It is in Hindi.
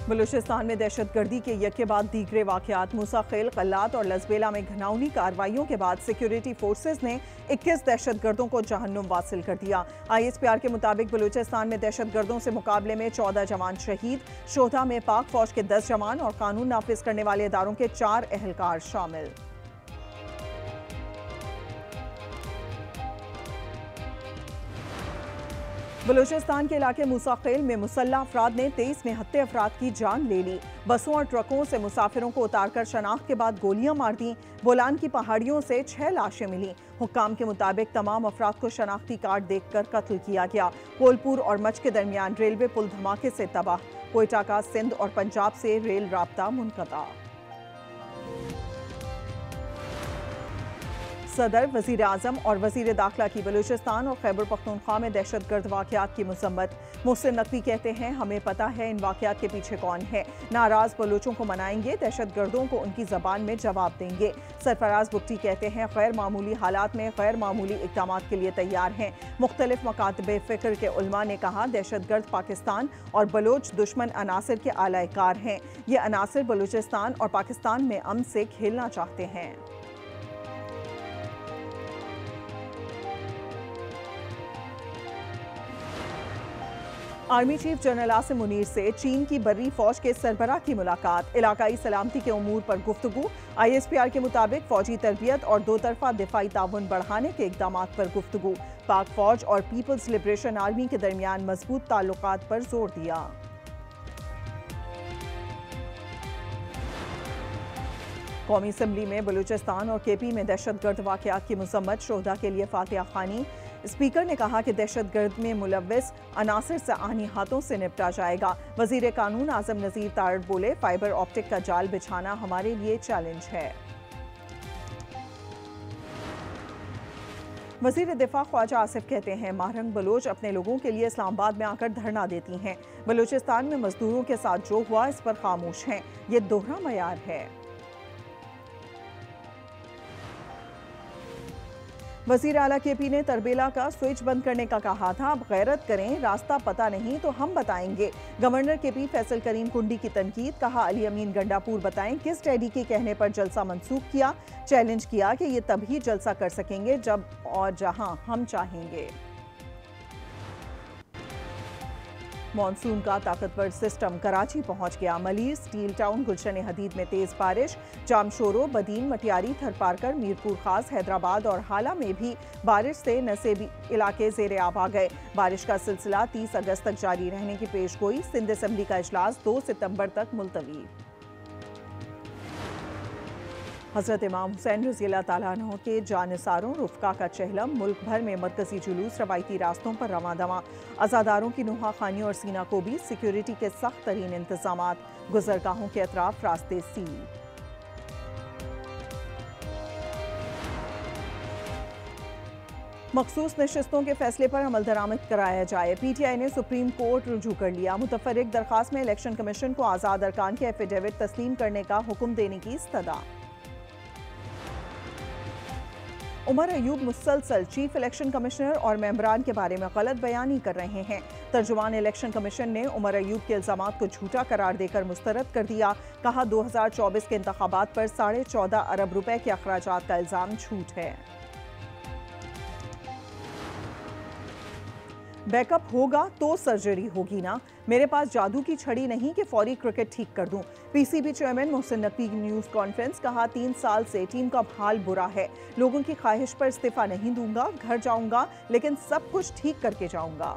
बलूचिस्तान में दहशतगर्दी के यके बाद दीगरे वाकयात मूसा खेल, कल्लात और लसबेला में घिनौनी कार्रवाइयों के बाद सिक्योरिटी फोर्सेज ने 21 दहशतगर्दों को जहन्नुम वासिल कर दिया। ISPR के मुताबिक बलूचिस्तान में दहशतगर्दों से मुकाबले में 14 जवान शहीद, शोधा में पाक फौज के 10 जवान और कानून नाफिज करने वाले इदारों के 4 अहलकार शामिल। बलूचिस्तान के इलाके मूसा खेल में मुसल्लह अफराद ने 23 निहत्ते अफराद की जान ले ली। बसों और ट्रकों से मुसाफिरों को उतारकर शनाख्त के बाद गोलियां मार दी। बोलान की पहाड़ियों से 6 लाशें मिली। हुक्काम के मुताबिक तमाम अफराद को शनाख्ती कार्ड देखकर कत्ल किया गया। कोलपुर और मच के दरमियान रेलवे पुल धमाके से तबाह। कोयटा का सिंध और पंजाब से रेल राब्ता मुनक़ता। सदर, वजीर आजम और वजीर दाखिला की बलूचिस्तान और खैबर पख्तूनख्वा में दहशतगर्द वाकयात की मजम्मत। मोहसिन नकवी कहते हैं, हमें पता है इन वाकयात के पीछे कौन है। नाराज बलूचों को मनाएंगे, दहशतगर्दों को उनकी जबान में जवाब देंगे। सरफराज बुगटी कहते हैं, गैर मामूली हालात में गैर मामूली इक़दामात के लिए तैयार हैं। मुख्तलिफ मकातबे फ़िक्र के उलमा ने कहा, दहशतगर्द पाकिस्तान और बलोच दुश्मन अनासर के आलाकार हैं। ये अनासर बलूचिस्तान और पाकिस्तान में अमन से खेलना चाहते हैं। Army chief general Asim Munir से चीन की बर्री फौज के सरबराह की मुलाकात। इलाकाई सलामती के उमूर पर गुफ्तगू। ISPR के मुताबिक फौजी तरबियत और दो तरफा दिफाई ताउन बढ़ाने के इक़दामात पर गुफ्तगू। पाक फौज और पीपल्स लिबरेशन आर्मी के दरमियान मजबूत ताल्लुकात पर जोर दिया। कौमी असम्बली में बलूचिस्तान और KP में दहशतगर्द वाकयात की मजम्मत। शोहदा के लिए फातिहा खानी। स्पीकर ने कहा कि दहशतगर्द में मुलव्विस अनासर से आनी हाथों से निपटा जाएगा। वजीर कानून आजम नजीर तारड़ बोले, फाइबर ऑप्टिक का जाल बिछाना हमारे लिए चैलेंज है। वजीर दिफा ख्वाजा आसिफ कहते हैं, महरंग बलोच अपने लोगों के लिए इस्लामाबाद में आकर धरना देती हैं। बलूचिस्तान में मजदूरों के साथ जो हुआ इस पर खामोश हैं। ये दोहरा मयार है। वजीर आला KP ने तरबेला का स्विच बंद करने का कहा था। अब गैरत करें, रास्ता पता नहीं तो हम बताएंगे। गवर्नर KP फैसल करीम कुंडी की तनकीद। कहा, अली अमीन गंडापुर बताएं किस डैडी के कहने पर जलसा मंसूख किया। चैलेंज किया कि ये तभी जलसा कर सकेंगे जब और जहां हम चाहेंगे। मॉनसून का ताकतवर सिस्टम कराची पहुंच गया। मलीर, स्टील टाउन, गुलशन हदीद में तेज बारिश। जामशोरो, बदीन, मटियारी, थरपारकर, मीरपुर खास, हैदराबाद और हाला में भी बारिश से नसेबी इलाके ज़ेरे आब आ गए। बारिश का सिलसिला 30 अगस्त तक जारी रहने की पेशगोई। सिंध असम्बली का इजलास 2 सितंबर तक मुलतवी। हज़रत इमाम हुसैन रज़ियल्लाहु तआला अन्हु के जानिसारों रुफ़का का चहलम। मुल्क भर में मरकजी जुलूस रवायती रास्तों पर रवां दवां। अज़ादारों की नुहा खानी और सीना को भी सिक्योरिटी के सख्त तरीन इंतजामात। गुजरगाहों के अतराफ रास्ते सील। मखसूस नशिस्तों के फैसले पर अमल दरामद कराया जाए। PTI ने सुप्रीम कोर्ट रुजू कर लिया। मुतफर्रिक दरखास्त में इलेक्शन कमीशन को आज़ाद अरकान के एफिडेविट तस्लीम करने का हुक्म देने की इस्तदा। उमर अयूब मुसलसल चीफ इलेक्शन कमिश्नर और मेंबरान के बारे में गलत बयानी कर रहे हैं। तर्जुमान इलेक्शन कमीशन ने उमर अयूब के इल्जामात को झूठा करार देकर मुस्तरद कर दिया। कहा, 2024 के इंतखाबात पर 14.5 अरब रुपए के अखराजात का इल्जाम झूठ है। बैकअप होगा तो सर्जरी होगी ना। मेरे पास जादू की छड़ी नहीं कि फौरी क्रिकेट ठीक कर दूं। PCB चेयरमैन मोहसिन नकवी की न्यूज़ कॉन्फ्रेंस। कहा, 3 साल से टीम का हाल बुरा है। लोगों की ख्वाहिश पर इस्तीफा नहीं दूंगा, घर जाऊंगा लेकिन सब कुछ ठीक करके जाऊंगा।